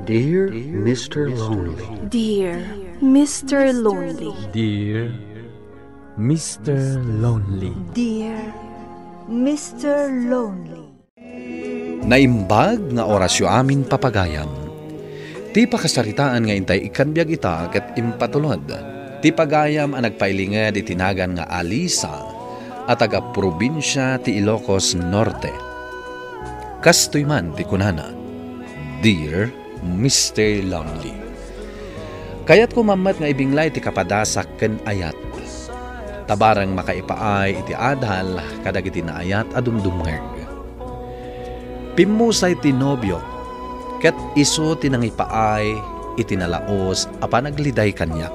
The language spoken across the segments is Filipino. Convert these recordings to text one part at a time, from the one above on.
Dear Mr. Lonely. Dear Mr. Lonely. Dear Mr. Lonely. Dear Mr. Lonely. Naimbag nga orasyo amin papagayam. Ti pakasaritaan nga intay ikanbyag ita ket impatulod. Ti pagayam ang nagpailingad itinagan nga Alisa at taga-probinsya ti Ilocos Norte. Kastoy man ti kunana, Dear Mr. Lonely. Kayat kumamat nga ibinglay ti kapadasak ken ayat. Tabarang makaipaay iti adhal kadag iti naayat adumdumeg. Pimusay ti nobyo, ket iso tinangipaay itinalaos apan nagliday kanyak.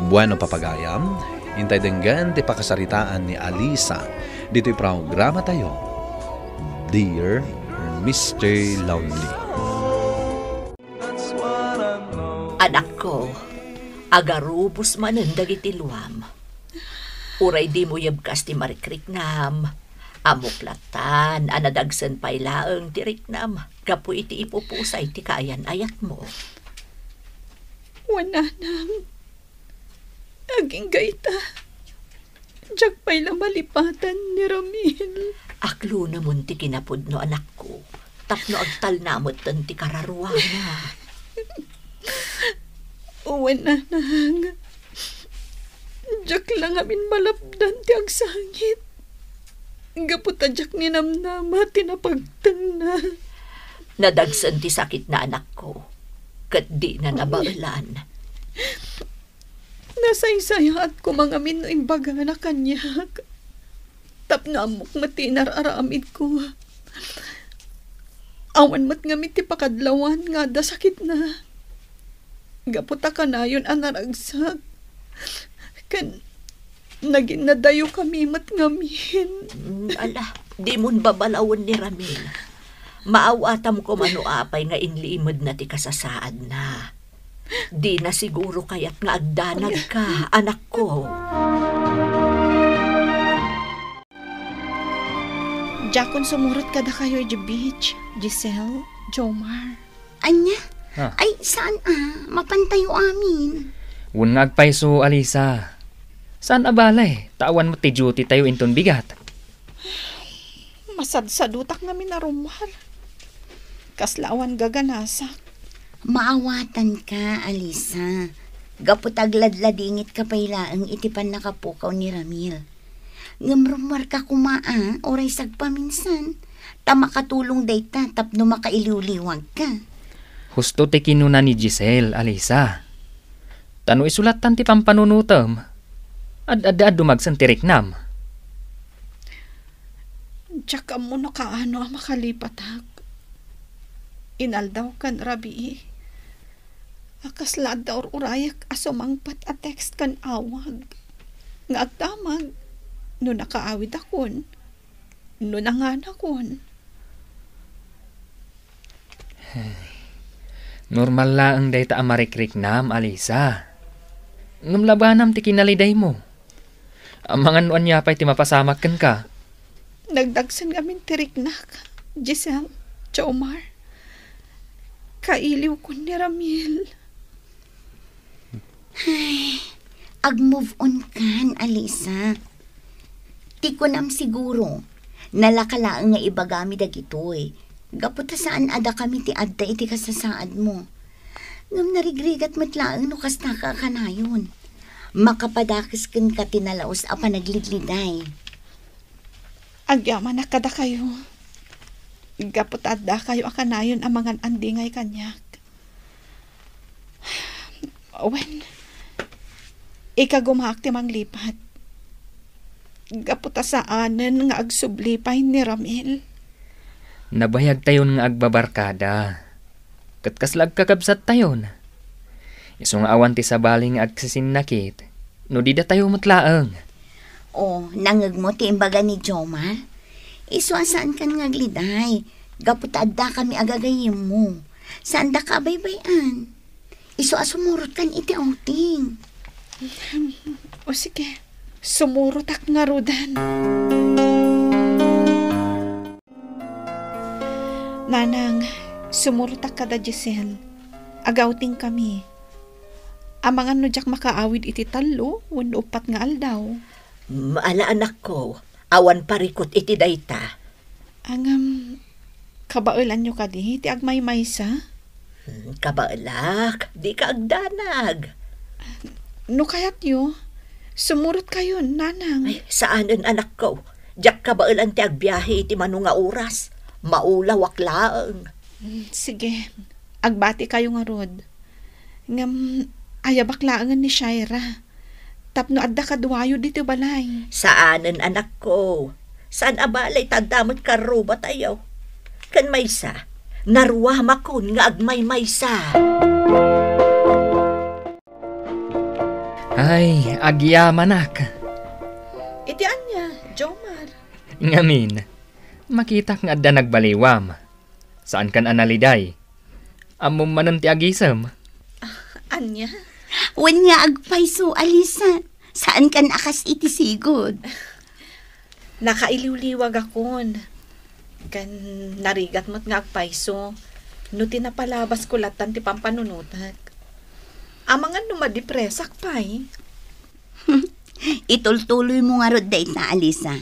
Bueno papagayam, intay denggan ti pakasaritaan ni Alisa dito'y programa tayo, Dear Mr. Lonely. Anak ko, agarubos manen dagiti luam. Uray di mo yabkas ti marikriknam. Amuklatan, anadagsan pailaeng tiriknam. Kapo iti ipupusay ti kaayan ayat mo. Wananang, aging gaita. Diyak pa'y lamalipatan ni Ramil. Aklo naman ti kinapod no anak ko. Tapno agtal namot tan ti kararuana. Wananang, diyak lang amin malapdan ti agsangit. Gaputadyak ni namnama, tinapagtan na. Nadagsan ti sakit na anak ko. Kat di na nabailan. Nasaysayat ko mga min no imbaga na kanyak. Tapnamok matinararamid ko. Awan mat ngamit ti pakadlawan nga da sakit na. Gaputa ka na yun anaragsak. Kan naging nadayo kami mat ngamin. Ala, di mon babalawon ni Ramil. Maawatam ko manuapay nga inliimod na ti kasasaad na. Di na siguro kaya't nga agdanag ka, anak ko. Jakon sumurot kada kayo di beach, Giselle, Jomar. Anya? Ha? Ay, saan mapantayo amin? Wun nga agpaiso, Alisa. Saan abalay? Tawan mo ti duty tayo inton bigat. Masadsadutak namin na rumar. Kaslawan gaganasak. Maawatan ka, Alisa. Gaputagladladingit ka pailaang itipan nakapukaw ni Ramil. Ngamrumar ka kumaa, oray sagpaminsan. Tamakatulong dayta, tapno makailuliwag ka. Husto ti kinuna ni Giselle, Alisa. Tano isulatan ti pampanunutam. Ad dumagsan ti riknam. Tsaka mo no kaano ang makalipatak. Inaldaw kan rabi. Akaslad daw urayak asumangpat a text kan awag. Nga agdamag. No nakaawid akon. No nanganakon. Normal laang day ta amarikrik-nam, Alisa. Ngamlabanam ti kinaliday mo. Ang mga nuan niya pa'y ti mapasamakan ka. Nagdagsan kami tiriknak. Giselle, Jomar. Kailiw ko ni Ramil. Ay, ag-move on kan, Alisa. Ti ko nam siguro. Nalakalaang nga ibagami dagitoy. Gaputa saan ada kami ti adda iti kasasaad mo. Ngam narigrigat matlaang no kasta ka kanayon. Makapadakis ken ka tinalaos a panaglidliday. Agyaman na kada kayo. Gapot adda kayo akanayon ang mga andingay kanyak. When ikagumaak ti mang lipat. Gapot saanen nga agsublipay ni Ramil. Nabayag tayon nga agbabarkada. Katkaslag kakabsat tayon. Isong awan ti sabaling agsisinakit. No di da tayo matlaang. O, nangag mo ti imbaga ni Jomar. Iswasaan kan nga gliday. Gapot adda kami agagayim mo. Saan da ka baybayan? Iswasumurot kan iti outing. O sige, sumurotak nga rudan. Nanang, sumurotak kada Giselle. agawting kami. Amangan no jak makaawid iti talo, wano upat nga aldaw. Maala anak ko, awan parikot iti dayta. Angam, kabailan nyo kadi, ti agmay-maysa? Kabalak, di ka agdanag. No kayat yo, sumurot kayo, nanang. Ay, saanan anak ko? Jak kabailan ti agbiyahe iti manunga oras. Maulawak laang. Sige, agbati kayo nga rod. Ngam, ayabak laangan ni Shaira. Tapno adda kaduayo dito balay. Saanan anak ko? Saan abalay tadamot karo ba tayo? Kan maysa, naruwa makon nga agmay-maysa. Ay, agyamanak. Iti anya, Jomar. Ngamin, makita nga adda nagbaliwam. Saan kan analiday? Amom manon ti agisam. Anya? Wen nga agpayso, Alisa. Saan kan akas iti sigod? Nakailiw-liwag akon. Kan narigat mo't nga agpayso. No tinapalabas ko latan ti pampanunutak. Amangan numadipresak pay. Itultuloy mo nga rod dayta, Alisa.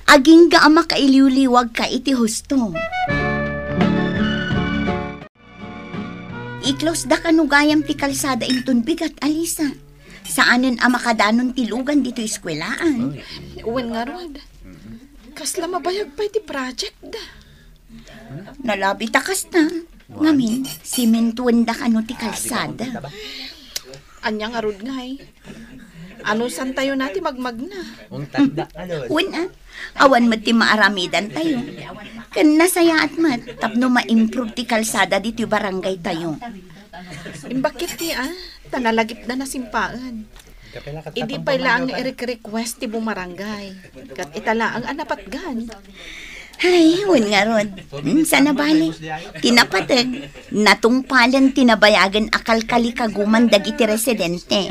Aging ga ama kailiw-liwag ka iti husto. I-close da kanugayam ti kalsada inton bigat, Alisa. Saanin ama kadanon tilugan dito eskwelaan. Uwan nga rod. Kasla mabayag pa iti project da. Nalabi takas na. Ngamin, simentuan da kano ti kalsada. Anya nga rod nga eh. Ano san tayo nati magmagna? Uwan awan mat ti maaramidan tayo. Kan nasaya at mat, tapno ma-improve ti kalsada dito barangay tayo. Imbakit ti tanalagip na nasimpaan. Idi pa lang i-request ti bumarangay. Kat itala ang anapatgan. Ay, uwan nga rod. Sana bali. Tinapatag. Natungpalan tinabayagan akal kalikaguman dagiti residente.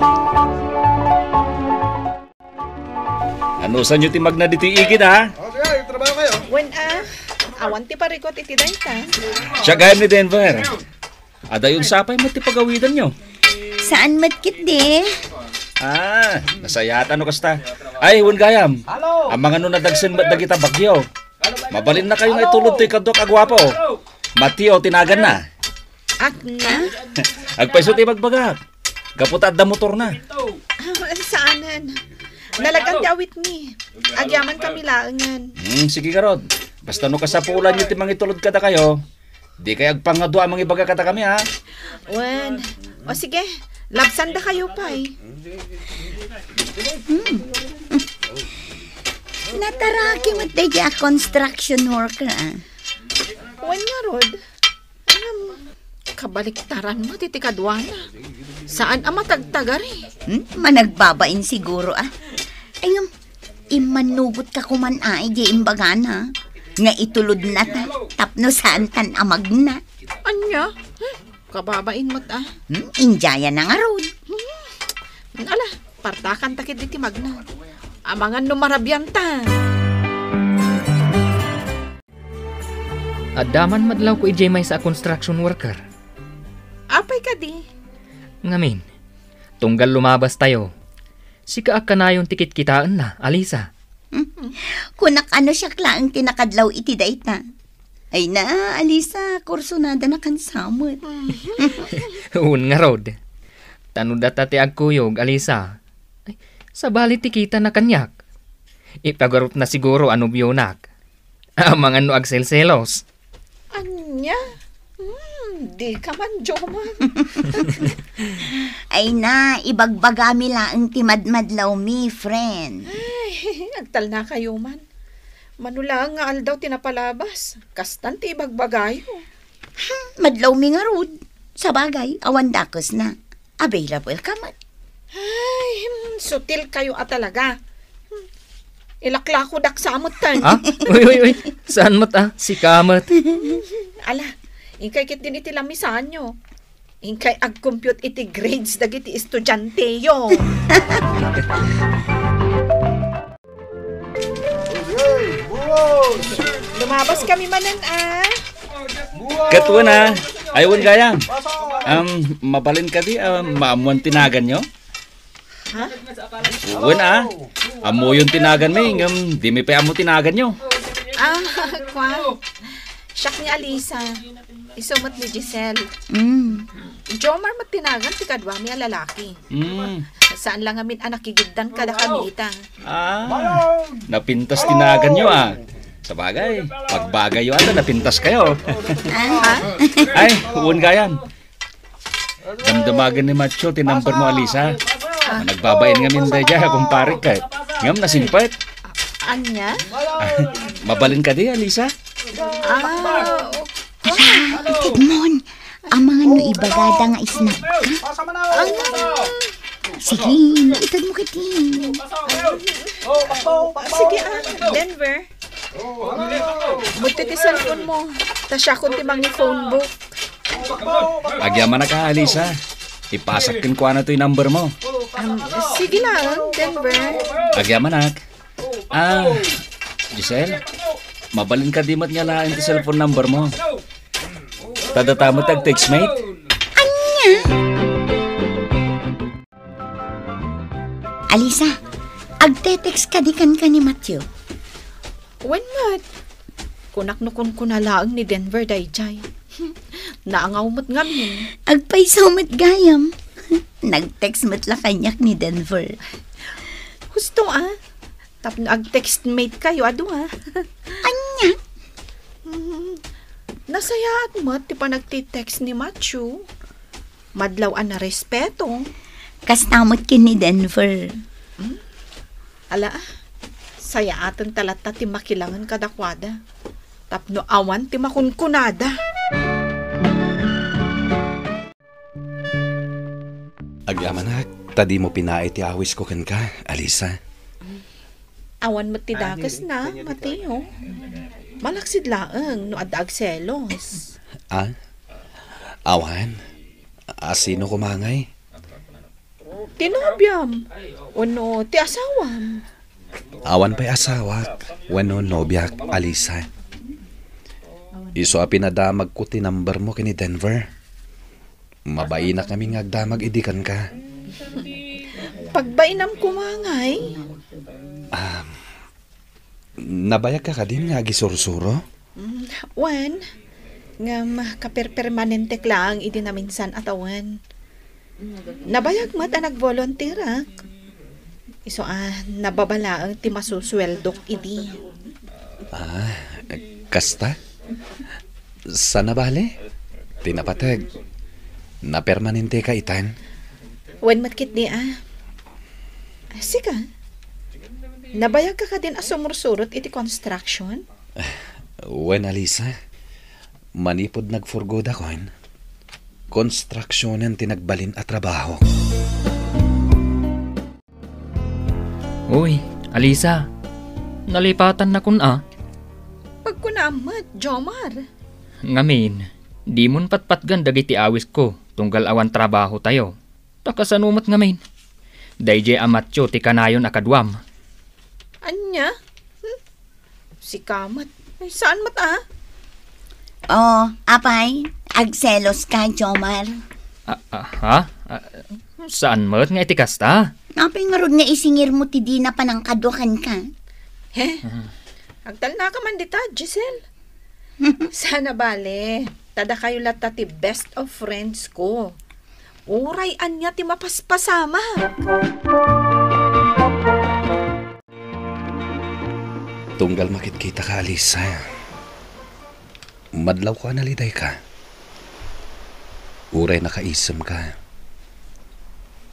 Ano sa nyo timag na dito igid ha? When awan ti parikot iti dayta. Siya gayam ni Denver. Adayon sapay mo ti pagawidan nyo. Saan matkit di? Nasayatan no kasta. Ay, huwag gayam. Ang mga nung nadagsin mat dagita bagyo. Mabalin na kayo nga itulod to'y kadok agwapo. Matio, tinagan na. Akna? Agpaiso ti magbagak. Kaputad da motor na. Saanan? Nalagang ti awit ni. Agyaman kami laangan. Sige karod. Basta no kasapulan nyo ti mangitulod kada kayo. Di kay agpangado ang mga ibaga kata kami ha. Wen. O sige, labsan da kayo pay. Nataraki mo tayo a construction worker Wen nga rod. Kabaliktaran mo titi kadwana. Saan ang matagtagari? Managbabain siguro Ay imanugot ka kuman di imbagana. Nga itulod na ta. Tapno saan tan amag na. Anya? Kababain mo't Injaya na nga rod. Ala, partakan takit diti magna. Amangan numarabyan ta. Adaman madlaw ko ijay may sa construction worker. Apay ka di? Ngamin, tunggal lumabas tayo. Sika akanayon tikit kitaan na, Alisa. Kunak ano siya klaang tinakadlaw iti dayta. Ay na, Alisa, kursunada na kansamot. Uun nga rod. Tanuda tate agkuyog, Alisa. Ay, sabali tikita na kanyak. Ipagarot na siguro ano biyonak. Amang ano agselselos. Anya? Di ka man, Jomar. Ay na, ibagbagami laang timadmadlaw mi, friend. Ay, agtal na kayo man. Manulang nga aldaw tinapalabas. Kastan ti ibagbagayo. Madlaw mi nga rod. Sa bagay, awan dakos na. Available ka man. Ay, sutil kayo talaga. Ilakla ko dak samot tan. Uy. Saan mat Si kamat. Ala, ingkay kit din iti lamisan nyo. Ingkay ag-compute iti grades dagiti estudyante yo. Lumabas kami manan Katuwa na. Aywan gayam. Mabalin ka di, maamuan tinagan nyo? Ha? Uwan amo yung tinagan mo, di may pa amo tinagan nyo. Kwa. Siyak ni Alisa. Isumot ni Giselle. Jomar matinagan ti kadwa mi a lalaki. Saan lang amin anak igigdan kada kami ita. Napintas tinagan nyo Sabagay, pagbagay yung napintas kayo. Ay, uwan gayam. Damdamagan ni Macho, tinumber mo Alisa. Nagbabain nga minday dyan, kumpare ka. Ngam, nasimpet. Anya? Mabalin ka di, Alisa? Tidmon, ang mga no ibagada nga isnap ka. Sige, itad mo kiti. Sige Denver. Buti ti cellphone mo. Tasya ko ti mangi phone book. Agyaman na ka, Alisa. Ipasakin ko na to yung number mo. Sige lang, Denver. Agyaman na. Giselle, mabalin ka di mat nga lain ti cellphone number mo. Tadatamo tag text mate. Alisa, agte-text ka di kan ni Matthew. When mat? Kunak no kun kunalaang ni Denver dayjay. Naangaw mo't ngamin. Agpaisaw mat gayam. Nag-text mat la kanyak ni Denver. Gusto Tapno ag-text mate kayo Anya? Nasayaat mo ti pa nagti-text ni Matthew. Madlaw na respeto. Kastamot kin ni Denver. Ala, sayaatan talata ti makilangan kadakwada. Tapno awan ti makunkunada. Agamanak, tadi mo pinait ti awis ko kan ka, Alisa. Awan mo ti dakas na, Mateo. Malaksid laeng no adag selos. Awan? Sino kumangay? Tinobyam. Ono ti asawam. Awan pa'y asawak. Wano nobyak, Alisa. Iso pinadamag ko ti number mo kini Denver. Mabai na kami ngagdamag idikan ka. Pagbainam kumangay. Nabayag ka din nga gisursuro? Wan, ngam kaperpermanente lang idi na minsan atawan. Nabayag mat nag-volunteer Iso nababala ang ti masusweldok idi. Kasta? Sana bale? Tinapatag. Na permanente ka itan? Wan matkit di Sika. Nabayag ka din sumursurot iti construction? Wen Alisa, manipod nagfurgod ako konstruksyonan tinagbalin at trabaho. Uy, Alisa, nalipatan na kun Pagkunamat, Jomar. Ngamin, di mon patpatgan dagiti awis ko, tunggal awan trabaho tayo. Takasanumat ngamin. Dayjay amatyo ti kanayon akadwam. Anya? Si Kamat. Ay, saan mat Apay, agselos ka, Jomar. Saan mat nga itikasta? Apay nga rod nga isingir mo ti di na panangkadukan ka. Agtal na ka man dita, Giselle. Sana bale, tada kayo lata ti best of friends ko. Uray anya ti mapaspasama. Tunggal makikita ka, Alisa. Madlaw ko naliday ka. Uray nakaisam ka.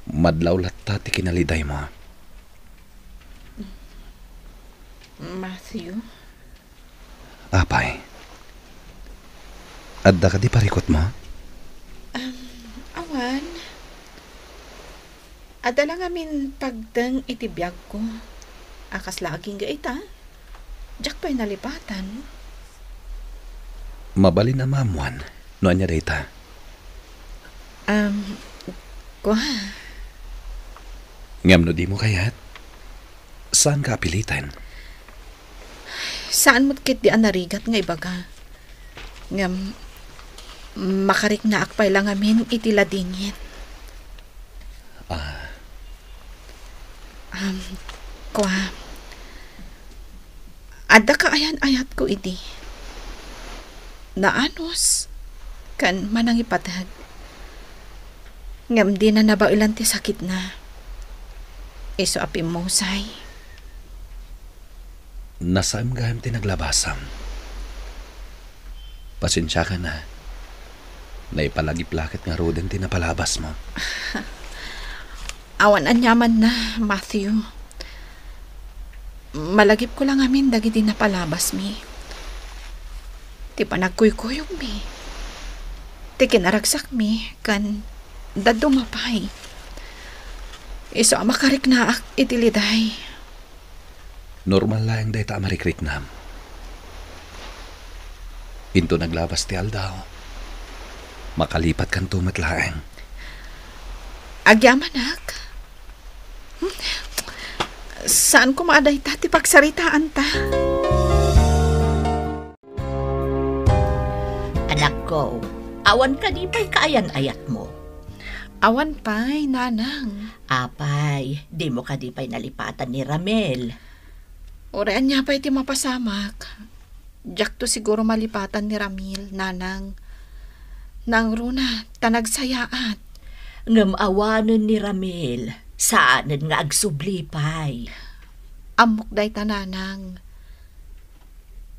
Madlaw lata ti kinaliday mo. Matthew? Apay. Adda ka di parikot mo? Awan. Adda lang amin pagdang itibiyag ko. Akas laging gaita. Diyak pa'y nalipatan. Mabalin na mamuan. Noan niya data? Kwa. Ngam no di mo kayat? Saan ka apilitan? Saan mo't kit di anarigat nga ibaga? Ngam, Makarik na akpay lang amin itiladingin. Kwa, ada ka ayan ayat ko iti. Naanos, kan manang ipatag. Ngam di na nabailan ti sakit na. Iso api mo, say. Nasaan gayam tinaglabasam? Pasensya ka na. Naipalagip-lakit nga roden tinapalabas mo. Awan anyaman na, Matthew. Malagip ko lang amin dagiti napalabas mi. Ti panagkuykuyog mi. Ti kinaragsak mi, kan dadumapay. Iso makarik na ak itiliday. Normal lang day ta marikrik nam. Into naglabas ti aldaw. Makalipat kan tumatlaeng. Agyaman ak. Saan ko maaday ta ti pagsaritaan ta? Anak ko, awan ka di pa'y kaayan-ayat mo. Awan pa'y, nanang. Apay, di mo ka di pa'y nalipatan ni Ramel. Orean niya pa'y ti mapasamak. Diyak to siguro malipatan ni Ramil, nanang. Nang runa, tanagsayaat. Ngam awanan ni Ramel, saanan nga agsublipay. Amok day tananang.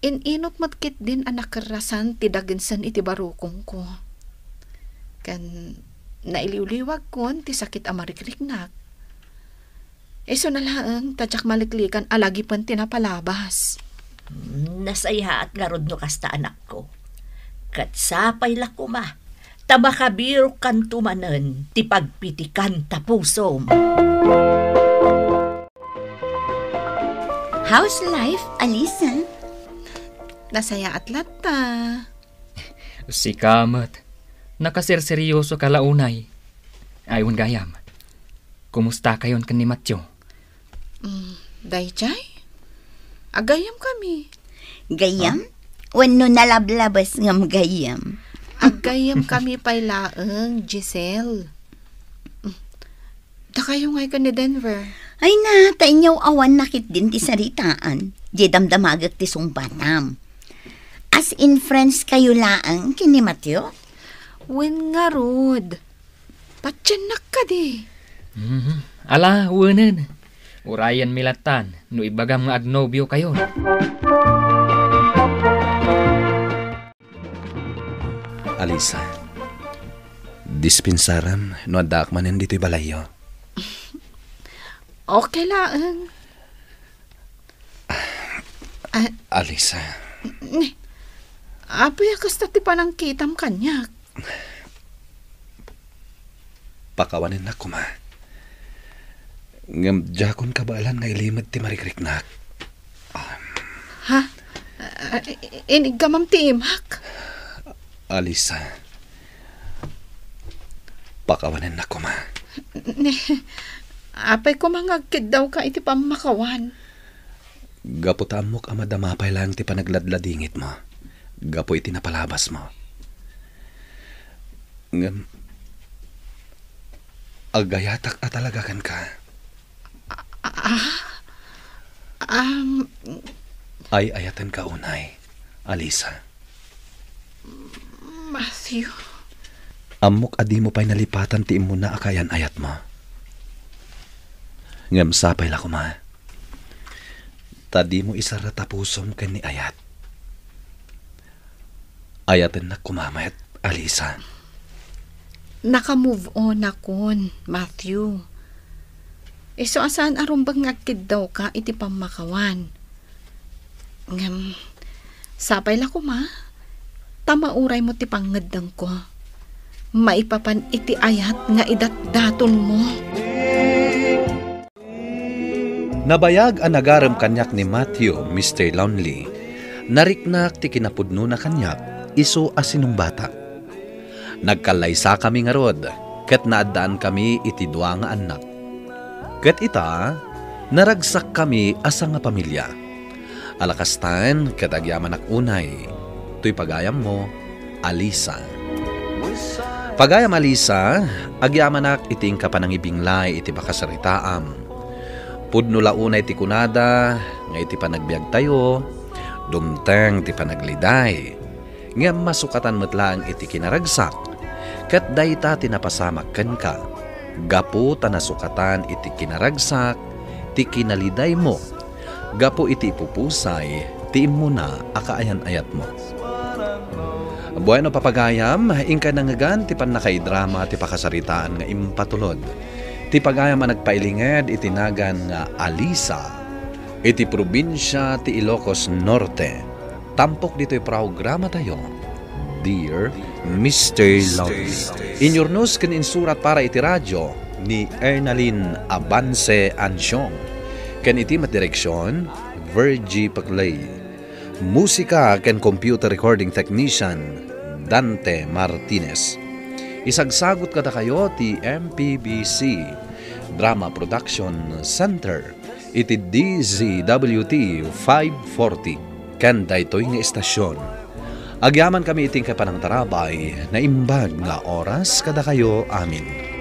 Inot matkit din anak karasan ti daginsan iti barukong ko. Kan nailiwliwag kon ti sakit amarikliknak. Eso na lang tadyak maliklikan alagi pan tinapalabas. Nasaya at garod no kasta anak ko. Kat sapay lakuma, tabakabiro kan tumanen, ti pagpitikan tapusom. How's life, Alisa? Nasaya at lata. Si Kamat, nakasirseryoso ka launay. Ayon gayam, kumusta kayon kan ni Matyo? Dayjay? Agayam kami. Gayam? Wano nalablabas ngam gayam? Agayam kami pa'y laeng, Giselle. Da kayo ngay ka ni Denver. Ay na, tainyaw awan nakit din ti saritaan. Di damdamagak ti sungbatam. As in friends kayo laang kini Matyo? Wen nga rod. Patyanak ka di. Ala, uwanan. Urayan milatan, no ibagam nga agnobyo kayo. Alisa, dispensaram no adakmanen dito'y balayo. Okay laang. Alisa, Apoy akas na ti panang kitam kanyak. pakawanin na kuma. Ngam jakon kabalan nga ilimad ti marikriknak. Ha? Inigamam ti imak? Alisa, pakawanin na kuma. Apay ko mangagkid daw ka iti pamakawan. Gaputamok amadamapay lang ti panagladladingit mo. Gapo iti napalabas mo. Ngam, agayatak atalagakan ka. Ay ayatan ka unay, Alisa. Matthew. Amok adi mo pa'y nalipatan ti imo na akayan ayat mo. Ngam sapay la kuma. Tadi mo isara tapusom ken ni ayat. Ayatan na kumamayat, Alisa. Naka-move on akon, Matthew. So asaan arumbang ngagkid daw ka iti pamakawan. Ngam, sapay la kuma. Tamauray mo ti pangadang ko. Maipapan iti ayat nga idat-daton mo. Nabayag ang nagaram kanyak ni Matthew, Mr. Lonely. Nariknak ti kinapudno na kanyak, iso asinong bata. Nagkalaysa kami nga rod, ket naadaan kami iti dua nga anak. Ket ita, naragsak kami asa nga pamilya. Alakastan, ket agyaman ak unay, tuy pagayam mo, Alisa. Pagayam Alisa, agyamanak iting kapanangibinglay iti bakasaritaam. Pudno launay ti kunada, nga iti panagbiag tayo, dumteng ti panagliday, nga masukatan metlaang iti kinaragsak, kat dayta tinapasamak ken ka, gapu tanasukatan iti kinaragsak, ti kinaliday mo, gapu iti ipupusay, ti imuna akaayan-ayat mo. Bueno papagayam, ingka nangagan ti panakaidrama ti pakasaritaan nga impatulod. Ti pagayam ang nagpailinged itinagan nga Alisa, iti probinsya ti Ilocos Norte. Tampok dito'y programa tayo, Dear Mr. Lonely. Inyornos ken insurat para iti radyo ni Ernalyn Abance Ansyong. Ken iti matdireksyon, Virgie Paclay. Musika ken computer recording technician, Dante Martinez. Isagsagot kada kayo ti MPBC Drama Production Center iti DZWT 540 ken daytoy nga estasyon. Agyaman kami iting kapanang tarabay na imbag nga oras kada kayo amin.